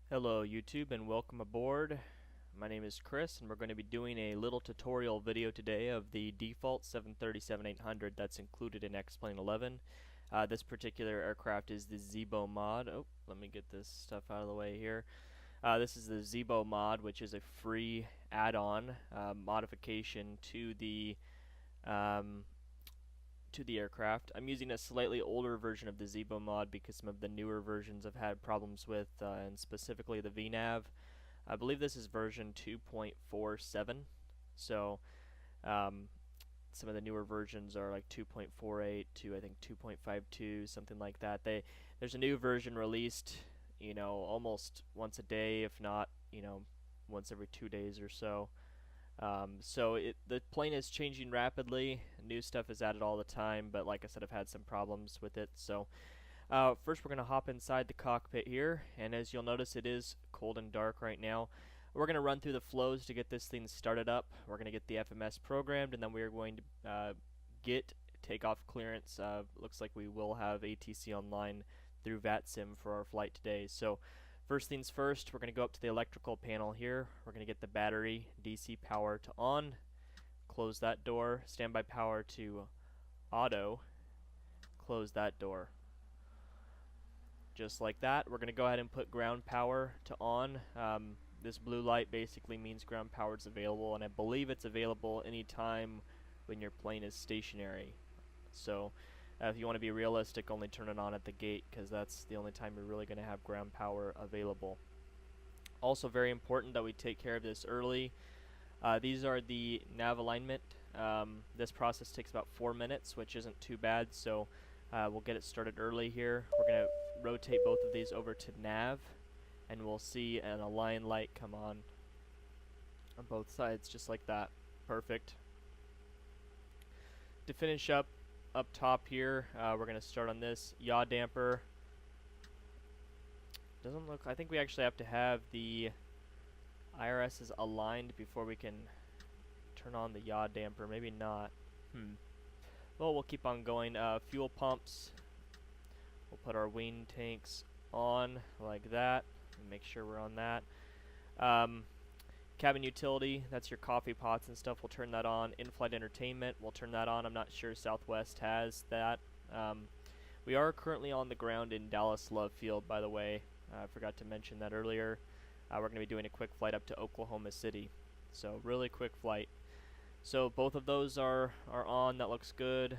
Hello YouTube and welcome aboard. My name is Chris and we're going to be doing a little tutorial video today of the default 737-800 that's included in X-Plane 11. This particular aircraft is the Zibo mod. Oh, let me get this stuff out of the way here. This is the Zibo mod, which is a free add-on modification um, to the aircraft. I'm using a slightly older version of the Zibo mod because some of the newer versions have had problems with, and specifically the VNAV. I believe this is version 2.47, so um, some of the newer versions are like 2.48 to I think 2.52, something like that. There's a new version released, almost once a day, if not, once every 2 days or so. The plane is changing rapidly. New stuff is added all the time, but like I said, I've had some problems with it. So first we're going to hop inside the cockpit here, and as you'll notice, it is cold and dark right now. We're going to run through the flows to get this thing started up. We're going to get the FMS programmed, and then we are going to get takeoff clearance. Looks like we will have ATC online through VATSIM for our flight today. So first things first, we're going to go up to the electrical panel here. We're going to get the battery DC power to on, close that door, standby power to auto, close that door. Just like that, we're going to go ahead and put ground power to on. This blue light basically means ground power is available, and I believe it's available anytime when your plane is stationary. So if you want to be realistic, only turn it on at the gate because that's the only time you're really going to have ground power available. Also very important that we take care of this early. These are the nav alignment. This process takes about 4 minutes, which isn't too bad, so we'll get it started early here. We're going to rotate both of these over to nav, and we'll see an align light come on both sides, just like that. Perfect. To finish up top here, we're going to start on this yaw damper. Doesn't look, I think we actually have to have the IRSs aligned before we can turn on the yaw damper. Maybe not. Well, we'll keep on going. Fuel pumps. We'll put our wing tanks on like that. Make sure we're on that. Cabin utility, that's your coffee pots and stuff. We'll turn that on. In-flight entertainment, we'll turn that on. I'm not sure Southwest has that. We are currently on the ground in Dallas Love Field, by the way. I forgot to mention that earlier. We're going to be doing a quick flight up to Oklahoma City. So really quick flight. So both of those are on. That looks good.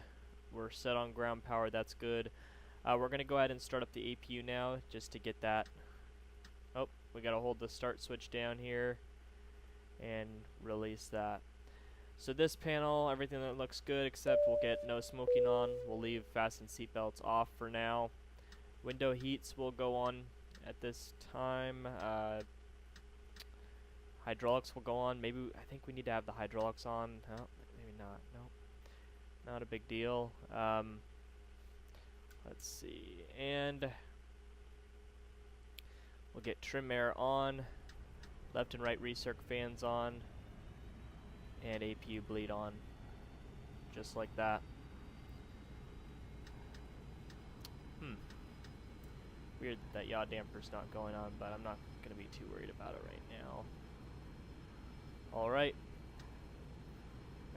We're set on ground power. That's good. We're going to go ahead and start up the APU now just to get that. Oh, we got to hold the start switch down here and release that. So this panel, everything that looks good, except we'll get no smoking on. We'll leave fasten seatbelts off for now. Window heats will go on at this time. Hydraulics will go on. Maybe, I think we need to have the hydraulics on. Oh, maybe not. Nope. Not a big deal. Let's see. And we'll get trim air on. Left and right recirc fans on. And APU bleed on. Just like that. Weird that yaw damper's not going on, but I'm not going to be too worried about it right now. Alright.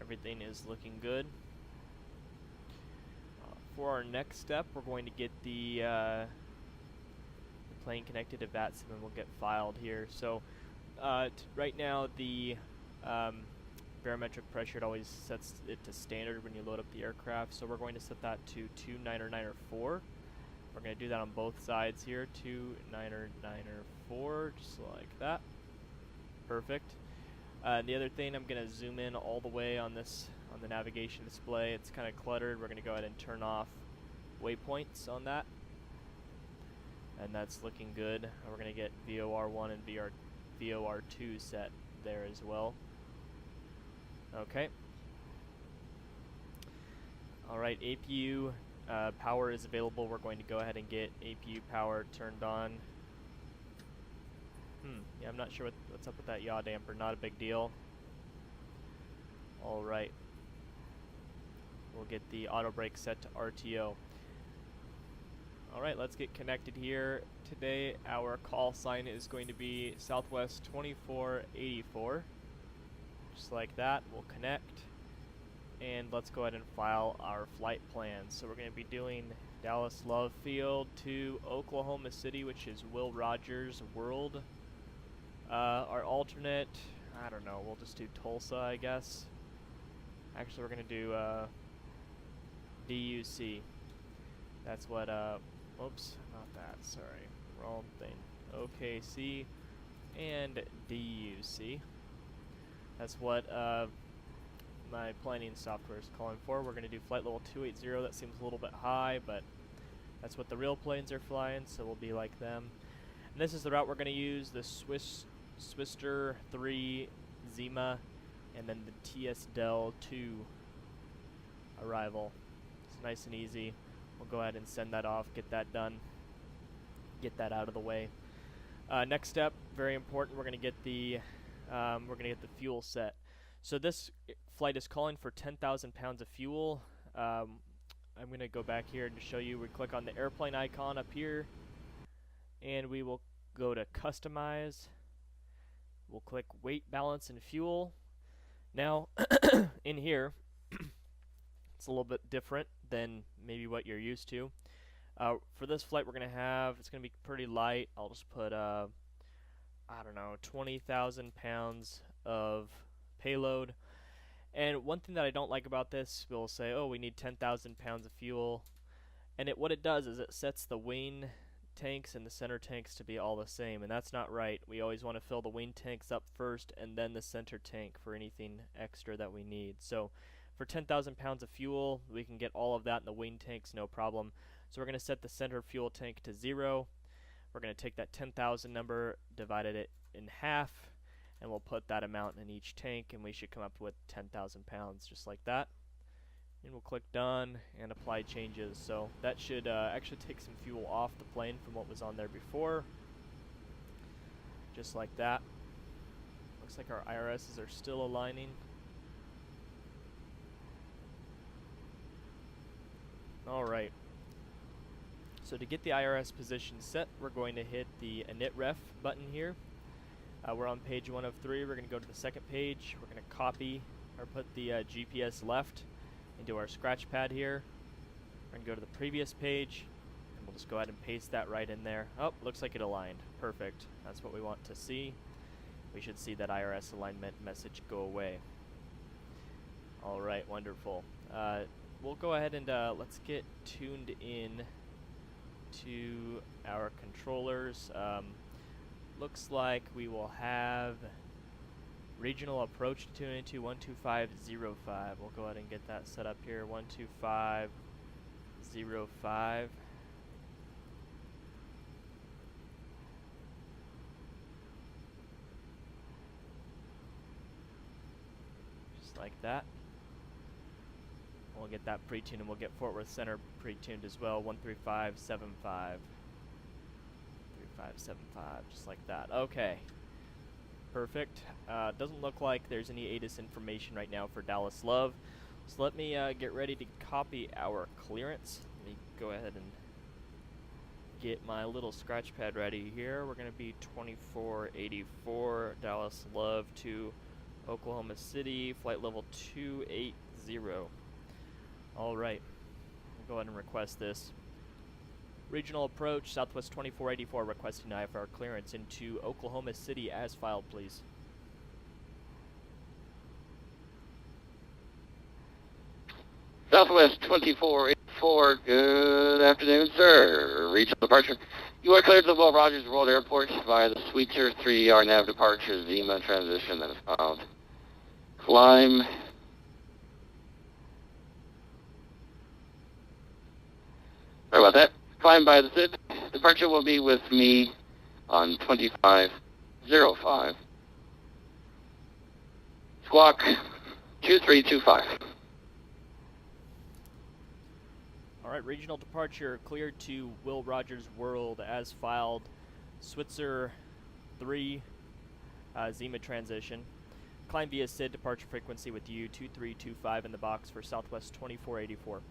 Everything is looking good. For our next step, we're going to get the plane connected to VATSIM, and we'll get filed here. So right now the barometric pressure, it always sets it to standard when you load up the aircraft, so we're going to set that to 29904. We're going to do that on both sides here, 29904, just like that. Perfect. The other thing, I'm going to zoom in all the way on this, on the navigation display. It's kind of cluttered. We're going to go ahead and turn off waypoints on that. And that's looking good. We're going to get VOR1 and VOR2 set there as well. Okay. Alright, APU power is available. We're going to go ahead and get APU power turned on. Yeah, I'm not sure what's up with that yaw damper. Not a big deal. Alright. We'll get the auto brake set to RTO. Alright, let's get connected here. Today our call sign is going to be Southwest 2484. Just like that, we'll connect. And let's go ahead and file our flight plan. So we're going to be doing Dallas Love Field to Oklahoma City, which is Will Rogers World. Our alternate, I don't know, we'll just do Tulsa, I guess. Actually, we're going to do DUC. That's what, oops, not that, sorry, wrong thing. OKC and DUC. That's what my planning software is calling for. We're going to do flight level 280. That seems a little bit high, but that's what the real planes are flying, so we'll be like them. And this is the route we're going to use, the Swister 3 Zima, and then the TS DAL-2 arrival. It's nice and easy. We'll go ahead and send that off, get that done, get that out of the way. Next step, very important. We're going to get the fuel set. So this flight is calling for 10,000 pounds of fuel. I'm going to go back here and show you. We click on the airplane icon up here, and we will go to Customize. We'll click Weight, Balance, and Fuel. Now, in here, it's a little bit different than maybe what you're used to. For this flight, we're going to have, it's going to be pretty light. I'll just put, I don't know, 20,000 pounds of payload. And one thing that I don't like about this, we'll say, oh, we need 10,000 pounds of fuel. And what it does is it sets the wing tanks and the center tanks to be all the same, and that's not right. We always want to fill the wing tanks up first and then the center tank for anything extra that we need. So for 10,000 pounds of fuel, we can get all of that in the wing tanks, no problem. So we're going to set the center fuel tank to 0. We're going to take that 10,000 number, divide it in half, and we'll put that amount in each tank, and we should come up with 10,000 pounds, just like that. And we'll click Done and Apply Changes. So that should actually take some fuel off the plane from what was on there before. Just like that. Looks like our IRSs are still aligning. Alright. So to get the IRS position set, we're going to hit the Init Ref button here. We're on page 1 of 3. We're going to go to the second page. We're going to copy or put the GPS left into our scratch pad here. We're going to go to the previous page, and we'll just go ahead and paste that right in there. Oh, looks like it aligned. Perfect. That's what we want to see. We should see that IRS alignment message go away. Alright, wonderful. We'll go ahead and let's get tuned in to our controllers. Looks like we will have regional approach to tune into 12505. We'll go ahead and get that set up here. 12505. Just like that. We'll get that pre-tuned, and we'll get Fort Worth Center pre-tuned as well. 13575. 3575, just like that. Okay. Perfect. Doesn't look like there's any ATIS information right now for Dallas Love. So let me get ready to copy our clearance. Let me go ahead and get my little scratch pad ready here. We're going to be 2484 Dallas Love to Oklahoma City, flight level 280. Alright. We'll go ahead and request this. Regional approach, Southwest 2484, requesting IFR clearance into Oklahoma City as filed, please. Southwest 2484, good afternoon, sir. Regional departure. You are cleared to Will Rogers World Airport via the Sweetser 3ER nav departure Zima transition that is filed. Climb. Sorry about that. Climb by the SID. Departure will be with me on 2505. Squawk 2325. Alright, regional departure cleared to Will Rogers World as filed. Switzer 3 Zima transition. Climb via SID, departure frequency with you 2325 in the box for Southwest 2484.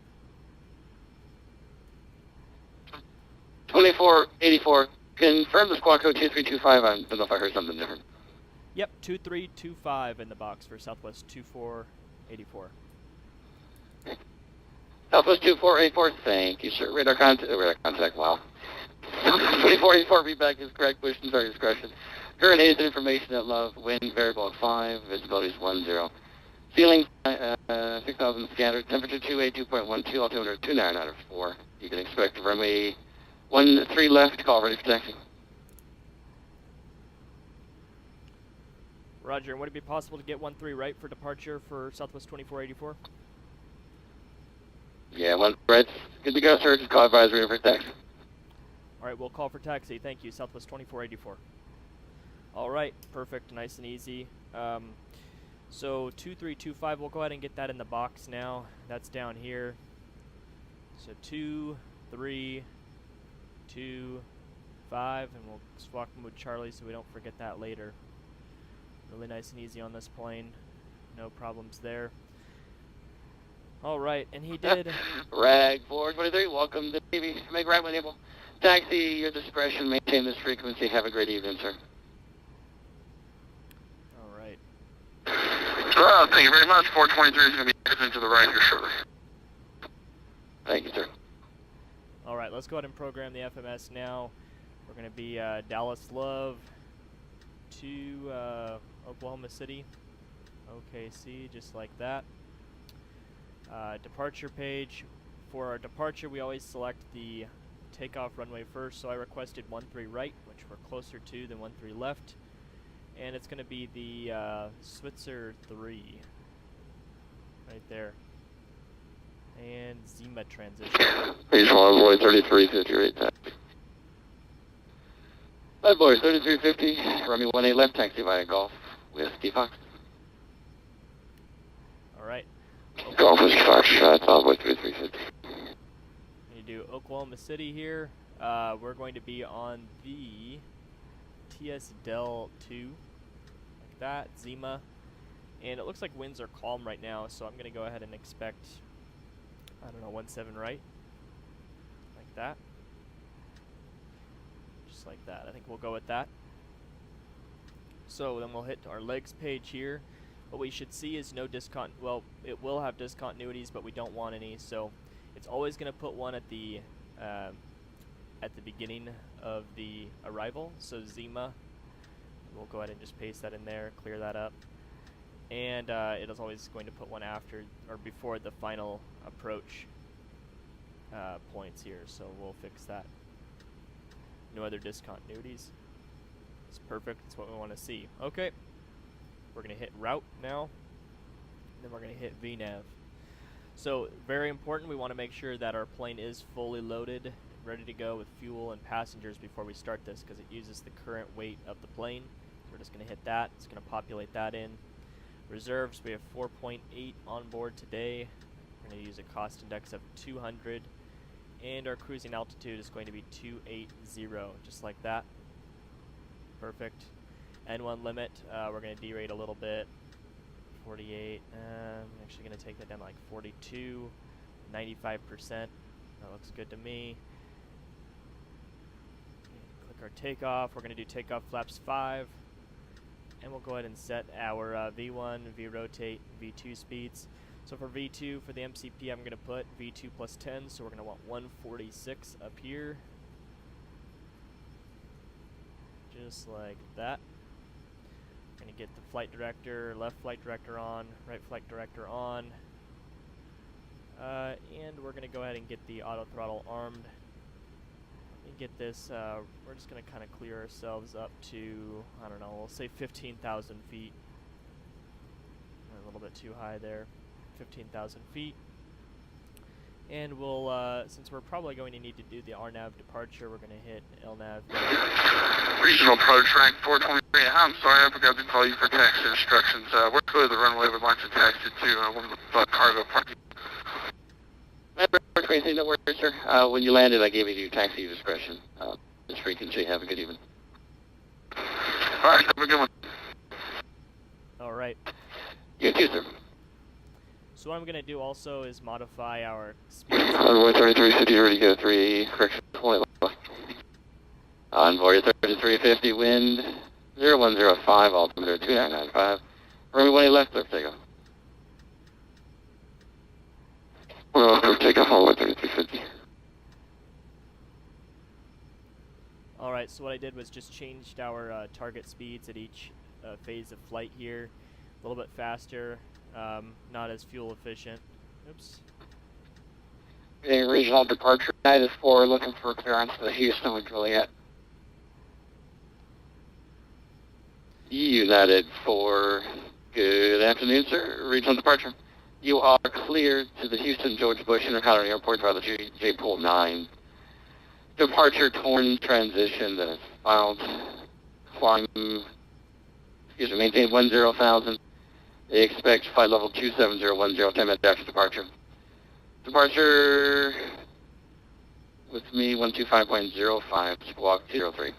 2484. Confirm the squawk code 2325. I don't know if I heard something different. Yep, 2325 in the box for Southwest 2484. Southwest 2484, thank you, sir. Radar contact, wow. 2484 feedback is correct, push and start discretion. Current haze information at love, wind variable at 5, visibility is 10. Ceiling 6,000 scattered, temperature 282.12, altimeter 29 out of 4. You can expect runway 13 left, call ready for taxi. Roger, and would it be possible to get 13 right for departure for Southwest 2484? Yeah, 1 right. Good to go, sir. Just call advisory for taxi. Alright, we'll call for taxi. Thank you, Southwest 2484. Alright, perfect, nice and easy. So 2325, we'll go ahead and get that in the box now. That's down here. So 2, 3, 2, 5, and we'll swap them with Charlie so we don't forget that later. Really nice and easy on this plane. No problems there. Alright, and he did. Rag 423, welcome to TV. Make right when able. Taxi, your discretion, maintain this frequency. Have a great evening, sir. Alright. Thank you very much. 423 is going to be exiting to the right here shortly. Thank you, sir. Alright, let's go ahead and program the FMS now. We're going to be Dallas Love to Oklahoma City, OKC, just like that. Departure page. For our departure, we always select the takeoff runway first, so I requested 13 right, which we're closer to than 13 left. And it's going to be the Switzer 3, right there. And Zima transition. Please follow boy 3358 taxi. Bad boy 3350, runway 18 left, taxi via Golf with D Fox. Alright. Golf with Fox, follow boy 3350. You do Oklahoma City here. We're going to be on the TS DAL-2, like that, Zima. And it looks like winds are calm right now, so I'm going to go ahead and expect, I don't know, 17 right, like that. Just like that. I think we'll go with that. So then we'll hit our legs page here. What we should see is no well, it will have discontinuities, but we don't want any, so it's always going to put one at the beginning of the arrival, so Zima. We'll go ahead and just paste that in there, clear that up. And it is always going to put one after or before the final approach points here, so we'll fix that. No other discontinuities. It's perfect. It's what we want to see. Okay. We're going to hit route now. Then we're going to hit VNAV. So, very important, we want to make sure that our plane is fully loaded, ready to go with fuel and passengers before we start this, because it uses the current weight of the plane. So we're just going to hit that. It's going to populate that in. Reserves, we have 4.8 on board today. We're going to use a cost index of 200. And our cruising altitude is going to be 280, just like that. Perfect. N1 limit, we're going to derate a little bit. 48, I'm actually going to take that down to like 42, 95%. That looks good to me. Click our takeoff. We're going to do takeoff flaps 5. And we'll go ahead and set our V1, V-rotate, V2 speeds. So for V2, for the MCP, I'm going to put V2 plus 10, so we're going to want 146 up here. Just like that. We're going to get the flight director, left flight director on, right flight director on. And we're going to go ahead and get the auto throttle armed. Let me get this, we're just going to kind of clear ourselves up to, I don't know, we'll say 15,000 feet. A little bit too high there. 15,000 feet. And we'll, since we're probably going to need to do the RNAV departure, we're going to hit LNAV. Regional Pro Track 423, I'm sorry, I forgot to call you for taxi instructions. We're clear the runway, would like to taxi to one of the cargo parking. Crazy, no worries, sir. When you landed, I gave you taxi discretion. This frequency, have a good evening. Alright, have a good one. Alright. You too, sir. So what I'm going to do also is modify our speed. Runway 3350, ready to go 3, correction, point left. Envoy 3350, wind 0105, altimeter 2995. Runway 18 left, clear for takeoff. Well, clear for takeoff, Envoy 3350. Alright, so what I did was just changed our target speeds at each phase of flight here. A little bit faster, not as fuel efficient. Oops. Regional departure, United 4, looking for clearance to the Houston with Juliet. United 4, good afternoon, sir. Regional departure. You are cleared to the Houston George Bush Intercontinental Airport by the J-Pool 9. Departure torn transition that is filed. Flying, maintain 10,000. They expect flight level 27010, 10 minutes after departure. Departure with me 125.05, squawk 03.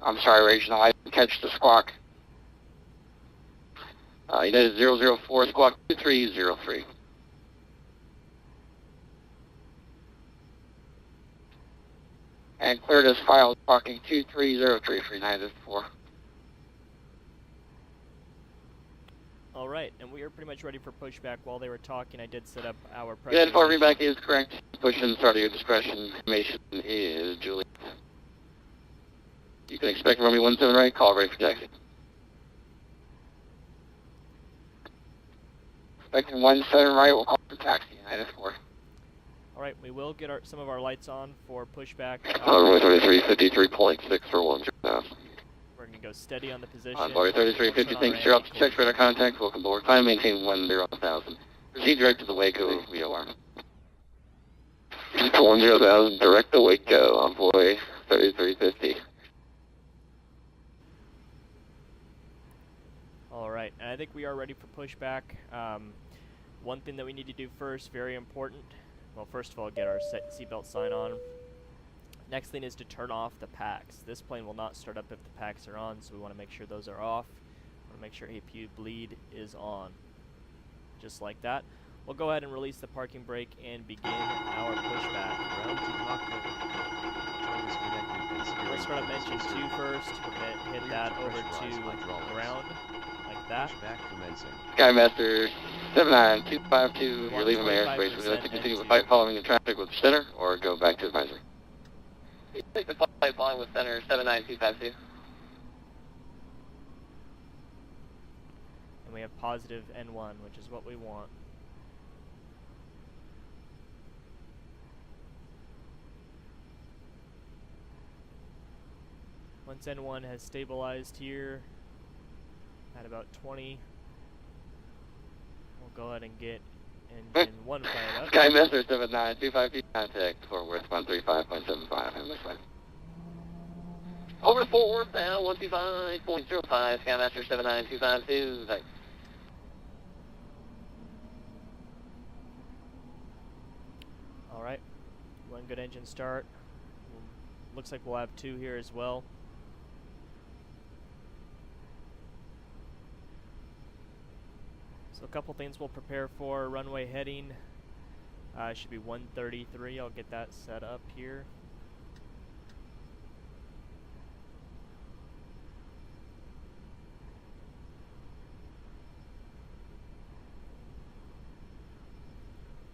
I'm sorry, Regional, I didn't catch the squawk. United 004, squawk 2303. And cleared as filed, squawking 2303 for United 4. Alright, and we are pretty much ready for pushback. While they were talking, I did set up our United 4, pressurization. reback is correct. Push and start at your discretion. Information is Juliet. You can expect runway 17 right, call ready for taxi. Expecting 17 right, we'll call for taxi, United 4. Alright, we will get some of our lights on for pushback. Runway 3353.6 for 10,000. We're going to go steady on the position. Envoy 3350, thanks, you're up to check radar contact, welcome aboard. Climb, maintain 10,000. Proceed direct to the Waco VOR. 10,000, direct to Waco, Envoy 3350. Alright, and I think we are ready for pushback. One thing that we need to do first, very important. Well, first of all, get our seatbelt sign on. Next thing is to turn off the packs. This plane will not start up if the packs are on, so we want to make sure those are off. We want to make sure APU bleed is on. Just like that. We'll go ahead and release the parking brake and begin our pushback. Ground to cockpit. Let's start up engine 2 first. We're going to hit that over to ground, like that. Pushback commencing. Skymaster 79252, you're leaving my airspace. Would you like to continue the flight following the traffic with center, or go back to advisory? Take the flight following with center 79252. And we have positive N1, which is what we want. Once N1 has stabilized here at about 20, we'll go ahead and get engine 1 fired up. Skymaster 79252, contact Fort Worth 135.75, and this way. Over Fort Worth now, 125.05, Skymaster 79252, thanks. Alright, one good engine start. Looks like we'll have 2 here as well. So a couple things we'll prepare for. Runway heading should be 133. I'll get that set up here.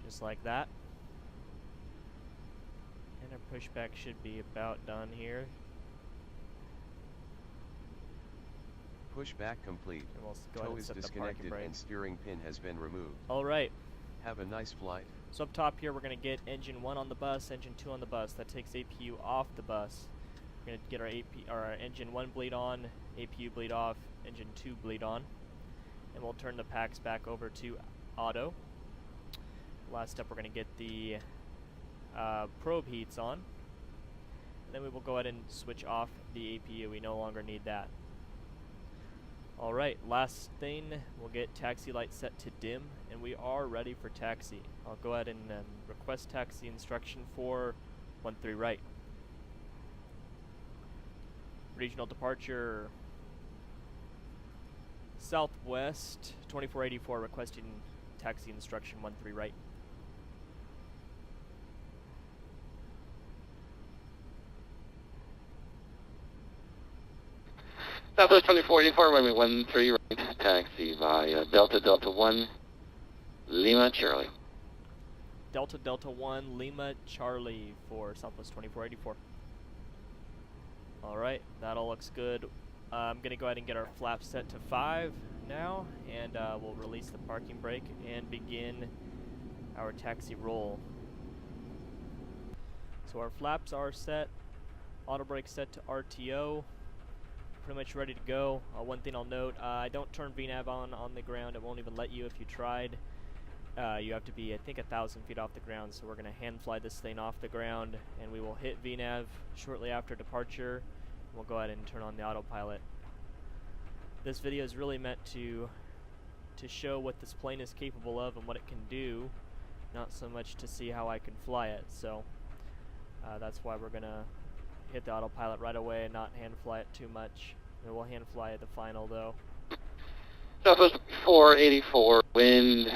Just like that. And our pushback should be about done here. Pushback complete. And we'll go ahead Tow and is set the parking disconnected brake. and steering pin has been removed. Alright. Have a nice flight. So up top here, we're going to get engine 1 on the bus, engine 2 on the bus. That takes APU off the bus. We're going to get our engine 1 bleed on, APU bleed off, engine 2 bleed on. And we'll turn the packs back over to auto. Last up, we're going to get the probe heats on. And then we will go ahead and switch off the APU. We no longer need that. Alright, last thing, we'll get taxi light set to dim, and we are ready for taxi. I'll go ahead and request taxi instruction for 13 right. Regional departure Southwest 2484 requesting taxi instruction 13 right. Southwest 2484, runway 13 right, taxi via Delta Delta 1, Lima Charlie. Delta Delta 1 Lima Charlie for Southwest 2484. Alright, that all looks good. I'm going to go ahead and get our flaps set to 5 now, and we'll release the parking brake and begin our taxi roll. So our flaps are set, auto brake set to RTO, pretty much ready to go. One thing I'll note, I don't turn VNAV on the ground. It won't even let you if you tried. You have to be, I think, 1,000 feet off the ground, so we're going to hand fly this thing off the ground, and we will hit VNAV shortly after departure. We'll go ahead and turn on the autopilot. This video is really meant to show what this plane is capable of and what it can do, not so much to see how I can fly it. So that's why we're going to hit the autopilot right away and not hand fly it too much. We will hand fly at the final though. Southwest 484, wind,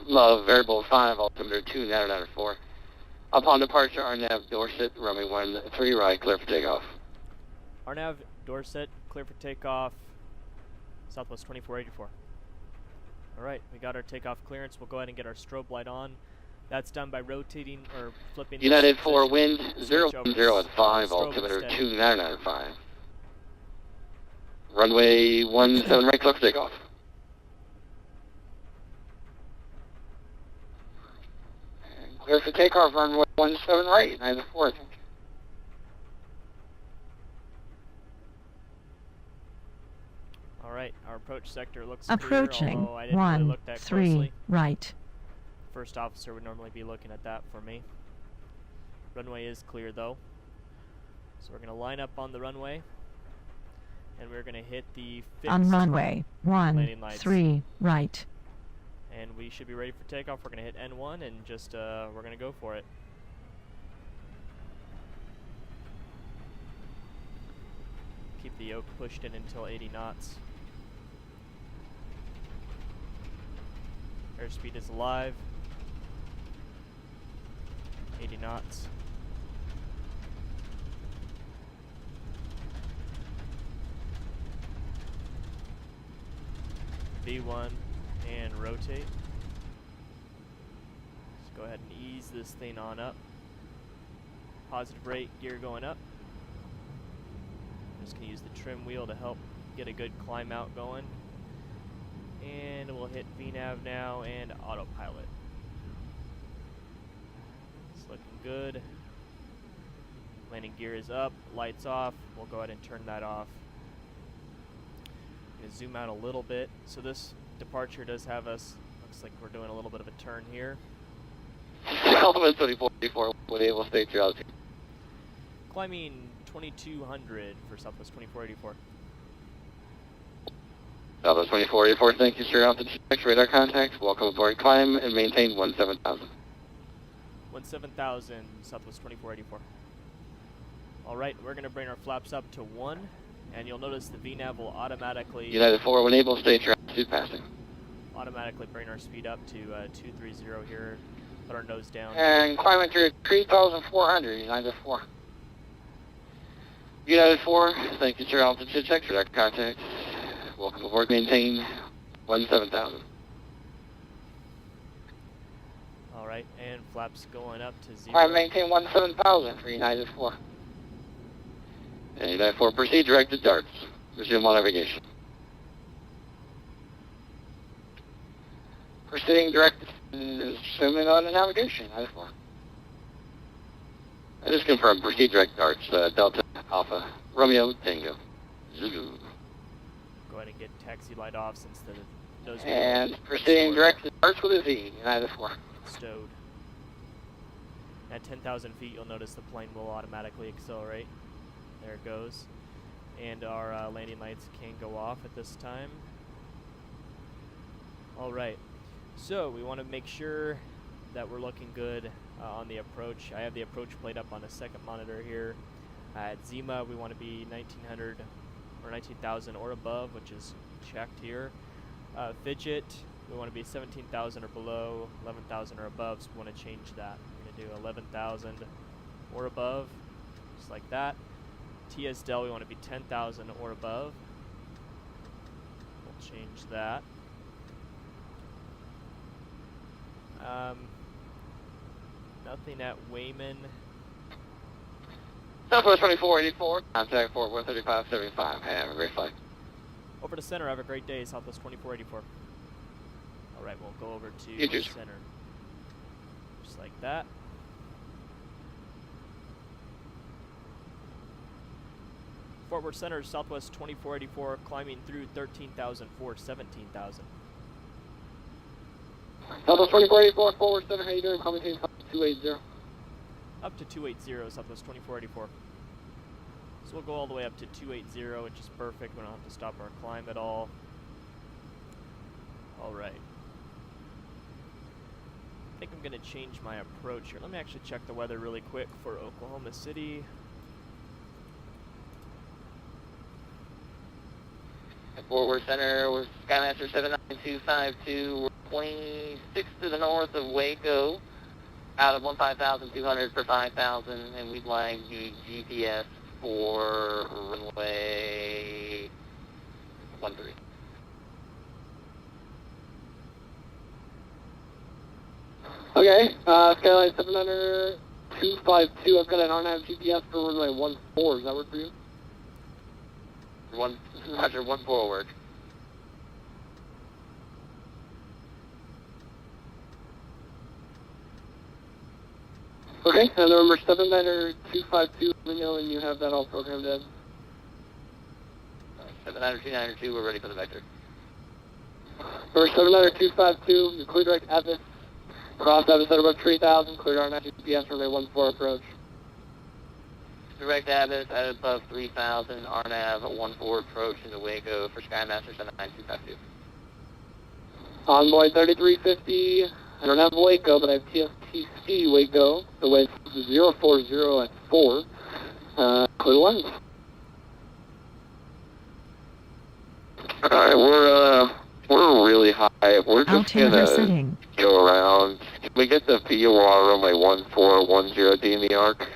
love, variable 5, altimeter 2, 4. Upon departure, RNAV Dorset, runway 13 right, clear for takeoff. RNAV Dorset, clear for takeoff, Southwest 2484. Alright, we got our takeoff clearance. We'll go ahead and get our strobe light on. That's done by rotating or flipping. United 4, wind, 010 at 5, altimeter 2, 5. Runway 17 right, clear for takeoff. And clear for takeoff, runway 17 right, United 4. Alright, our approach sector looks approaching clear, although I didn't really look that 13 closely. right. First officer would normally be looking at that for me. Runway is clear though. So we're going to line up on the runway, and we're going to hit the fixed On runway landing lights. 13 right. And we should be ready for takeoff. We're going to hit N1 and just, we're going to go for it. Keep the yoke pushed in until 80 knots. Airspeed is alive. 80 knots. V1 and rotate. Let's go ahead and ease this thing on up. Positive brake gear going up. Just gonna use the trim wheel to help get a good climb out going. And we'll hit VNAV now and autopilot. It's looking good. Landing gear is up, lights off. We'll go ahead and turn that off. I'm gonna zoom out a little bit. So this departure does have us, looks like we're doing a little bit of a turn here. Southwest 2484, would able state your altitude. Climbing 2200 for Southwest 2484. Southwest 2484, thank you, sir. Altitude check, radar contact. Welcome aboard. Climb and maintain 17,000. 17,000, Southwest 2484. Alright, we're going to bring our flaps up to 1, and you'll notice the VNAV will automatically... United 4, when able, state your altitude passing. Automatically bring our speed up to 230 here. Put our nose down. And climbing through 3,400, United 4. United 4, thank you, sir. Altitude check, radar contact. Welcome aboard, maintain 17,000. Alright, and flaps going up to 0. Climb, maintain 17,000 for United 4. And United 4, proceed directed darts. Resume all navigation. Proceeding directed, assuming on the navigation, United 4. I just confirmed, proceed direct darts, Delta, Alpha, Romeo, Tango, Zulu. Go ahead and get taxi light off since the nose And proceeding direct darts with a Z, United 4. stowed. At 10,000 feet, you'll notice the plane will automatically accelerate. There it goes. And our landing lights can go off at this time. Alright, so we want to make sure that we're looking good on the approach. I have the approach plate up on a second monitor here. At Zima, we want to be 1900 or 19,000 or above, which is checked here. Fidget, we want to be 17,000 or below, 11,000 or above, so we want to change that. We're going to do 11,000 or above, just like that. TS-DEL, we want to be 10,000 or above. We'll change that. Nothing at Wayman. Southwest 2484, contact Fort Worth 3575. Have a great flight. Over to center, have a great day, Southwest 2484. Alright, we'll go over to You too. center. Just like that. Fort Worth Center, Southwest 2484, climbing through 13,004, 17,000. Southwest 2484, forward center, how you doing? Commenting 280. Up to 280, Southwest 2484. So we'll go all the way up to 280, which is perfect. We don't have to stop our climb at all. Alright. I think I'm going to change my approach here. Let me actually check the weather really quick for Oklahoma City. Fort Worth Center with Skymaster 79252. We're 26 to the north of Waco, out of 15,200 per 5,000, and we'd like the GPS for runway 13. Okay, Skyline 700 252. I've got an RNAV GPS for runway 14. Does that work for you? Roger, 14 will work. Okay, and number 79252, let me know when you have that all programmed in. 79292, we're ready for the vector. Number 79252, you're clear direct Avis. Cross Avis at about 3,000, clear our GPS runway 14 approach. Direct Avis at above 3,000, RNAV 14 approach into Waco for Skymaster 79252. Envoy 3350, I don't have Waco, but I have TSTC Waco, the way 040 at 4, clear lines. Alright, we're really high. We're just gonna go around. Can we get the POR runway 1410 D in the arc?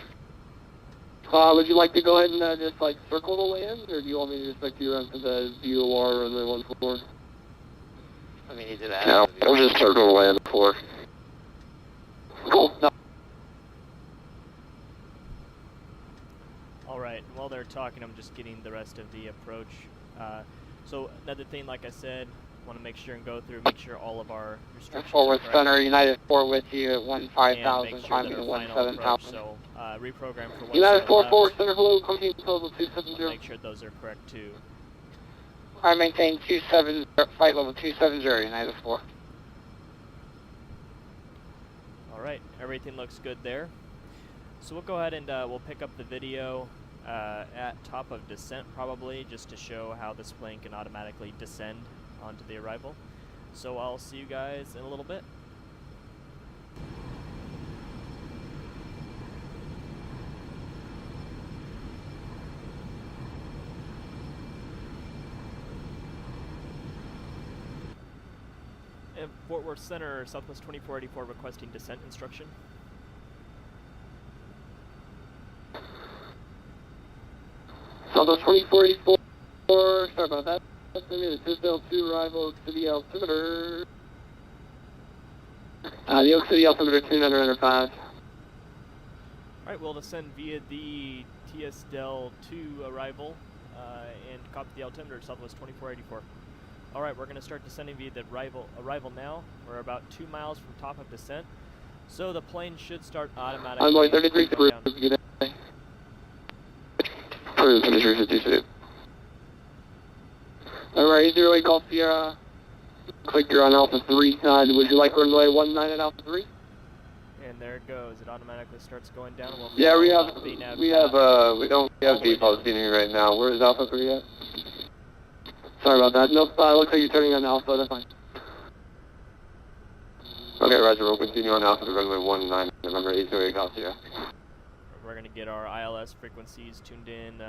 Would you like to go ahead and just like circle the land, or do you want me to just like do around to the POR runway 14? I mean, you did that. No, we'll just circle the land before. Cool. No. Alright, while they're talking, I'm just getting the rest of the approach. So another thing, like I said, want to make sure and go through, make sure all of our restrictions Forward are Center, United 4 with you at 15,000, sure climbing to 17,000. So reprogram for United 4 Forward Center, hello, coming to total 270. Make sure those are correct too. I maintain 27, flight level 270, United 4. Alright, everything looks good there. So we'll go ahead and we'll pick up the video at top of descent probably, just to show how this plane can automatically descend onto the arrival. So I'll see you guys in a little bit. Fort Worth Center, Southwest 2484, requesting descent instruction. Southwest 2484, sorry about that. That's going to be the Tisdale 2 arrival to the altimeter. The Oak City altimeter 2905. Alright, we'll descend via the TS-DEL-2 arrival and copy the altimeter, Southwest 2484. Alright, we're going to start descending via the arrival now. We're about 2 miles from top of descent. So the plane should start automatically. Envoy 33, good day. Cruise, 5352. Alright, 08 Golf Sierra. Click, you're on Alpha 3. Would you like runway 19 at Alpha 3? And there it goes. It automatically starts going down. We'll yeah, we have default scenery right now. Where is Alpha 3 at? Sorry about that. Nope, looks like you're turning on Alpha. That's fine. Okay, Roger. We'll continue on Alpha to runway 19, November 808 Golf Sierra. We're going to get our ILS frequencies tuned in.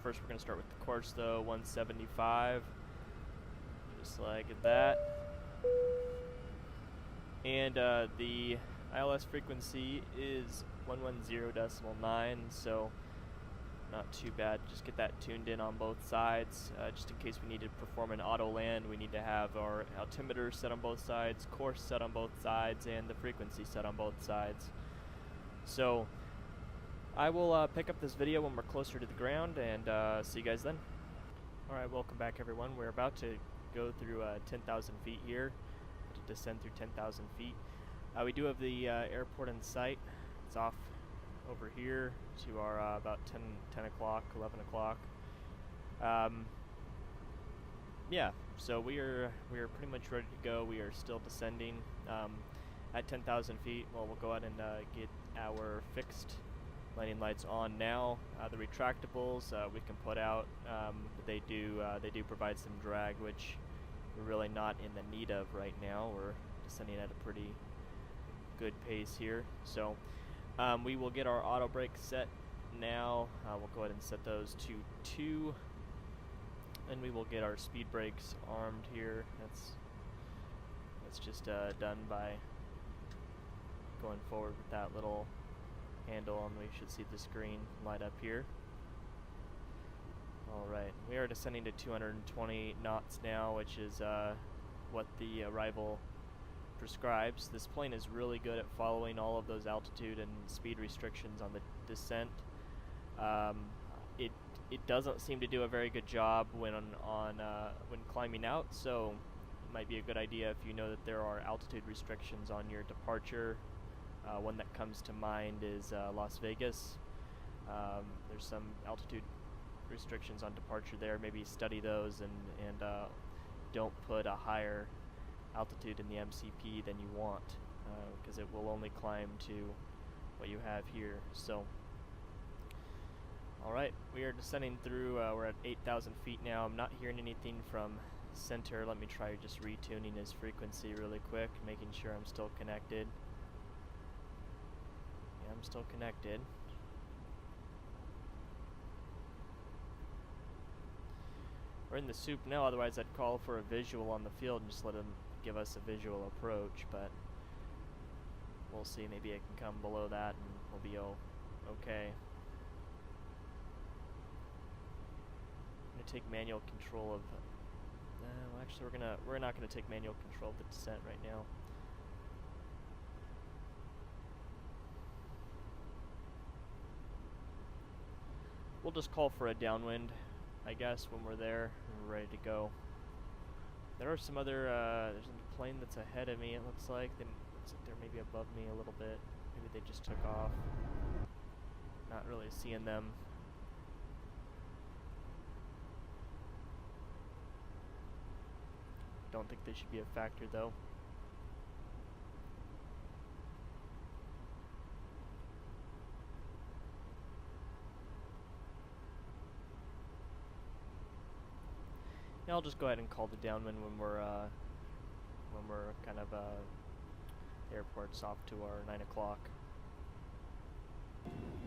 First, we're going to start with the course, though, 175. just like that. And the ILS frequency is 110.9, so not too bad. Just get that tuned in on both sides, just in case we need to perform an auto land. We need to have our altimeter set on both sides, course set on both sides, and the frequency set on both sides. So I will pick up this video when we're closer to the ground, and see you guys then. Alright, welcome back everyone. We're about to go through 10,000 feet here, to descend through 10,000 feet. We do have the airport in sight. It's off over here to our about 10 o'clock, 11 o'clock. Yeah, so we are pretty much ready to go. We are still descending at 10,000 feet. Well, we'll go ahead and get our fixed landing lights on now. The retractables we can put out. They do provide some drag, which we're really not in the need of right now. We're descending at a pretty good pace here. So we will get our auto brake set now. We'll go ahead and set those to 2, and we will get our speed brakes armed here. That's just done by going forward with that little handle, and we should see the screen light up here. Alright, we are descending to 220 knots now, which is what the arrival prescribes. This plane is really good at following all of those altitude and speed restrictions on the descent. It doesn't seem to do a very good job when climbing out, so it might be a good idea if you know that there are altitude restrictions on your departure. One that comes to mind is Las Vegas. There's some altitude restrictions on departure there. Maybe study those and don't put a higher altitude in the MCP than you want, because it will only climb to what you have here. So, alright, we are descending through. We're at 8,000 feet now. I'm not hearing anything from center. Let me try just retuning his frequency really quick, making sure I'm still connected. Yeah, I'm still connected. We're in the soup now, otherwise I'd call for a visual on the field and just let him give us a visual approach, but we'll see. Maybe it can come below that and we'll be okay. I'm gonna take manual control of well, actually we're not gonna take manual control of the descent right now. We'll just call for a downwind, I guess, when we're there and we're ready to go. There are some other, there's a plane that's ahead of me, it looks like. It looks like they're maybe above me a little bit. Maybe they just took off. Not really seeing them. Don't think they should be a factor though. Yeah, I'll just go ahead and call the downwind when we're kind of the airport's off to our 9 o'clock.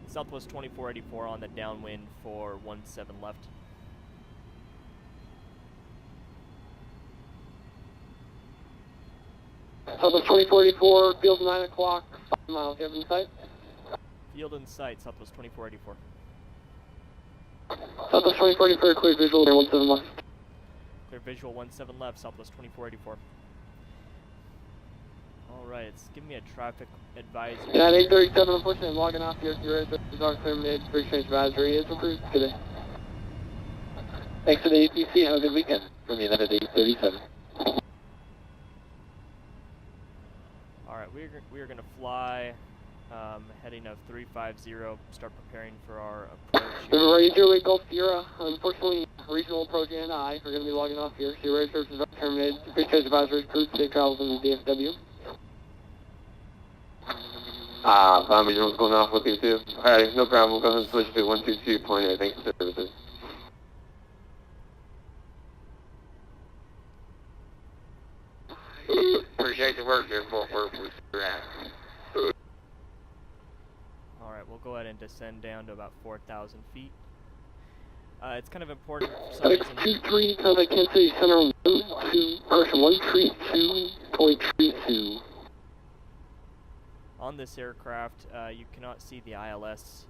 Southwest 2484 on the downwind for 17 left. Southwest 2484, field 9 o'clock, 5 miles, field in sight. Field in sight, Southwest 2484. Southwest 2484, clear visual, 17 left. Clear visual 17 left, Southwest 2484. Alright, it's giving me a traffic advisory. And at 8:37, unfortunately, I'm logging off here. Your clear mid, free change advisory is approved today. Thanks to the APC, have a good weekend. From United 837. Alright, we are going to fly, heading of 350, start preparing for our approach here. We're ready to do a Gulf Sierra. Unfortunately, regional approach and I are going to be logging off here. Sierra services are terminated. Free change advisory approved. Safe travels in the DFW. Regional's going off with you too. Alright, no problem. We'll go ahead and switch to 122.8. Thanks for services. Appreciate the work here, Fort Worth. Alright, we'll go ahead and descend down to about 4,000 feet. It's kind of important for some reason. 23, Kansas City Center, Person 132.32. On this aircraft, you cannot see the ILS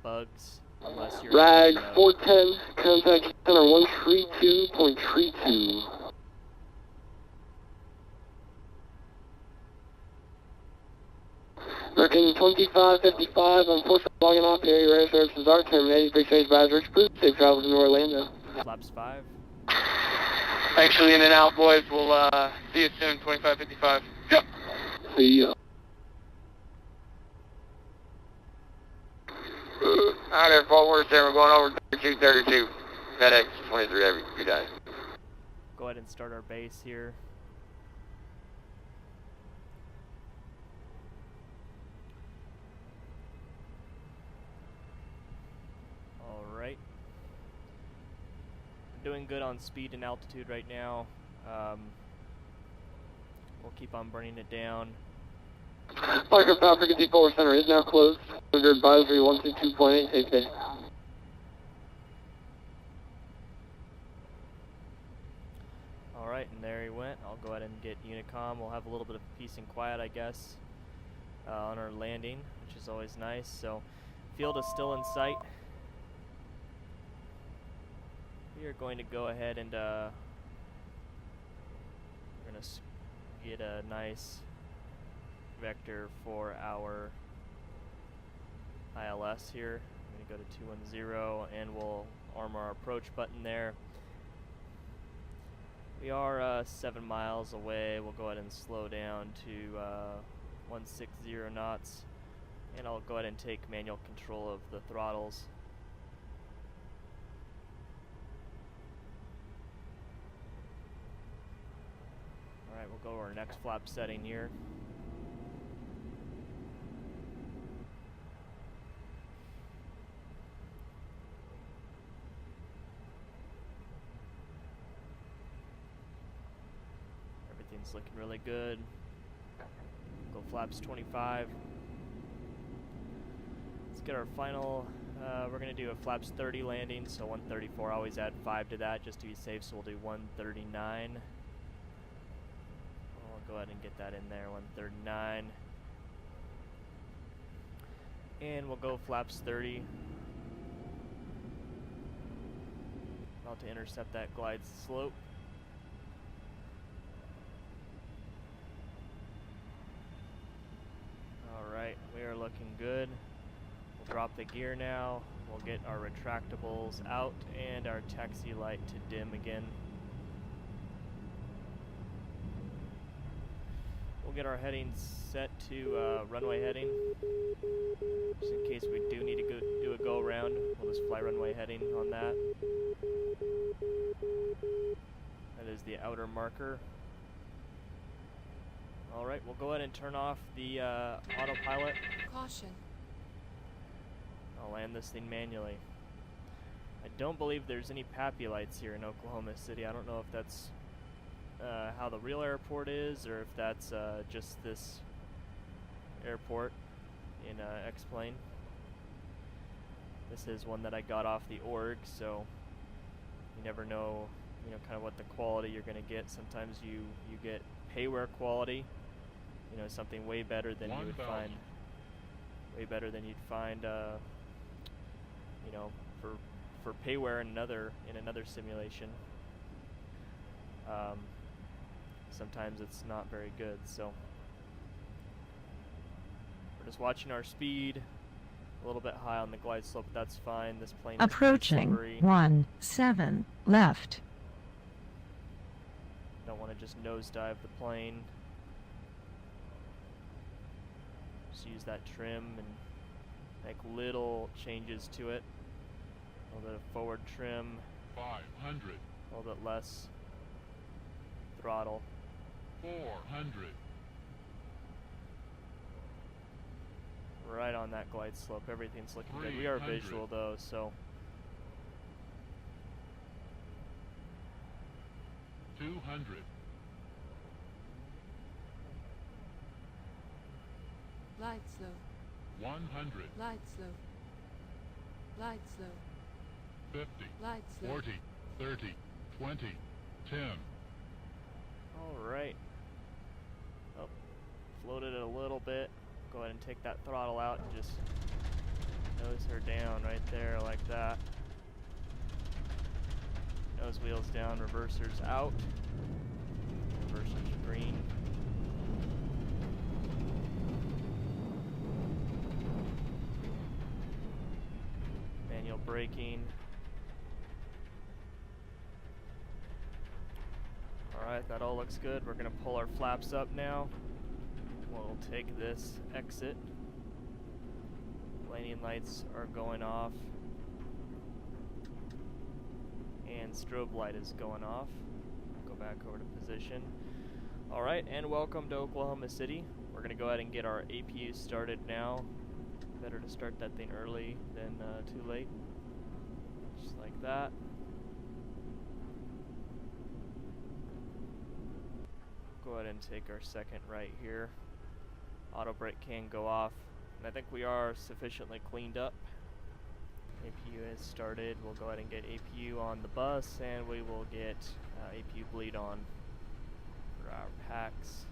bugs unless you're Rag in, 410, contact center 132.32. American 2555, unfortunately logging off the area. Air services are terminated. Appreciate advisors. Please safe travels in Orlando. flaps 5. Actually in and out, boys. We'll see you soon. 2555. Yep. See ya. Alright, there, Fort Worth there. We're going over 3232. FedEx 23 every day. Go ahead and start our base here. Alright. We're doing good on speed and altitude right now. We'll keep on bringing it down. Flight Power Frequency Forward Center is now closed. Under advisory 122.8, safe day. Alright, and there he went. I'll go ahead and get Unicom. We'll have a little bit of peace and quiet, I guess, on our landing, which is always nice. So, field is still in sight. We are going to go ahead and we're going to get a nice vector for our ILS here. I'm going to go to 210 and we'll arm our approach button there. We are 7 miles away. We'll go ahead and slow down to 160 knots, and I'll go ahead and take manual control of the throttles. Alright, we'll go to our next flap setting here. Everything's looking really good. Go flaps 25. Let's get our final, we're going to do a flaps 30 landing, so 134, always add 5 to that just to be safe, so we'll do 139. I'll go ahead and get that in there, 139. And we'll go flaps 30. About to intercept that glide slope. Alright, we are looking good. We'll drop the gear now. We'll get our retractables out and our taxi light to dim again. We'll get our headings set to runway heading. Just in case we do need to do a go around, we'll just fly runway heading on that. That is the outer marker. Alright, we'll go ahead and turn off the autopilot. Caution. I'll land this thing manually. I don't believe there's any PAPI lights here in Oklahoma City. I don't know if that's how the real airport is, or if that's just this airport in X-Plane. This is one that I got off the org, so you never know, kind of what the quality you're going to get. Sometimes you get payware quality, something way better than you would find. Way better than you'd find, for payware in another simulation. Sometimes it's not very good, so we're just watching our speed. A little bit high on the glide slope, but that's fine. This plane approaching is 17 left. Don't want to just nosedive the plane. Just use that trim and make little changes to it. A little bit of forward trim. 500. A little bit less throttle. 400. Right on that glide slope. Everything's looking good. We are 300. visual though, so 200. Light slow. 100. Light slow. Light slow. 50. Light slow. 40. 30. 20. 10, Alright. Oh, floated it a little bit. Go ahead and take that throttle out and just nose her down right there like that. Nose wheels down, reversers out. Reversers green. Manual braking. Alright, that all looks good. We're going to pull our flaps up now. We'll take this exit. Landing lights are going off. And strobe light is going off. Go back over to position. Alright, and welcome to Oklahoma City. We're going to go ahead and get our APU started now. Better to start that thing early than too late. Just like that. Go ahead and take our second right here. Auto brake can go off. And I think we are sufficiently cleaned up. APU is started. We'll go ahead and get APU on the bus, and we will get APU bleed on for our packs.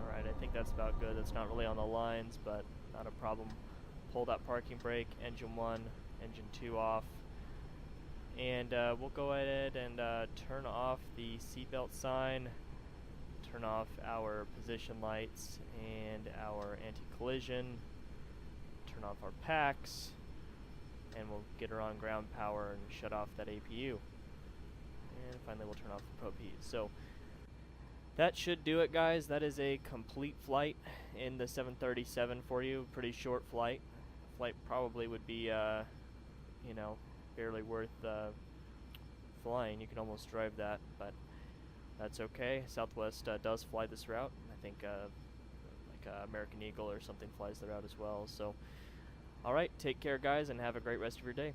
Alright, I think that's about good. That's not really on the lines, but not a problem. Pull that parking brake, engine 1, engine 2 off. And we'll go ahead and turn off the seatbelt sign, turn off our position lights and our anti-collision, turn off our packs, and we'll get her on ground power and shut off that APU. And finally we'll turn off the probe heat. So that should do it, guys. That is a complete flight in the 737 for you. Pretty short flight. Flight probably would be, you know, barely worth flying. You can almost drive that, but that's okay. Southwest does fly this route. I think like American Eagle or something flies the route as well. So, alright, take care, guys, and have a great rest of your day.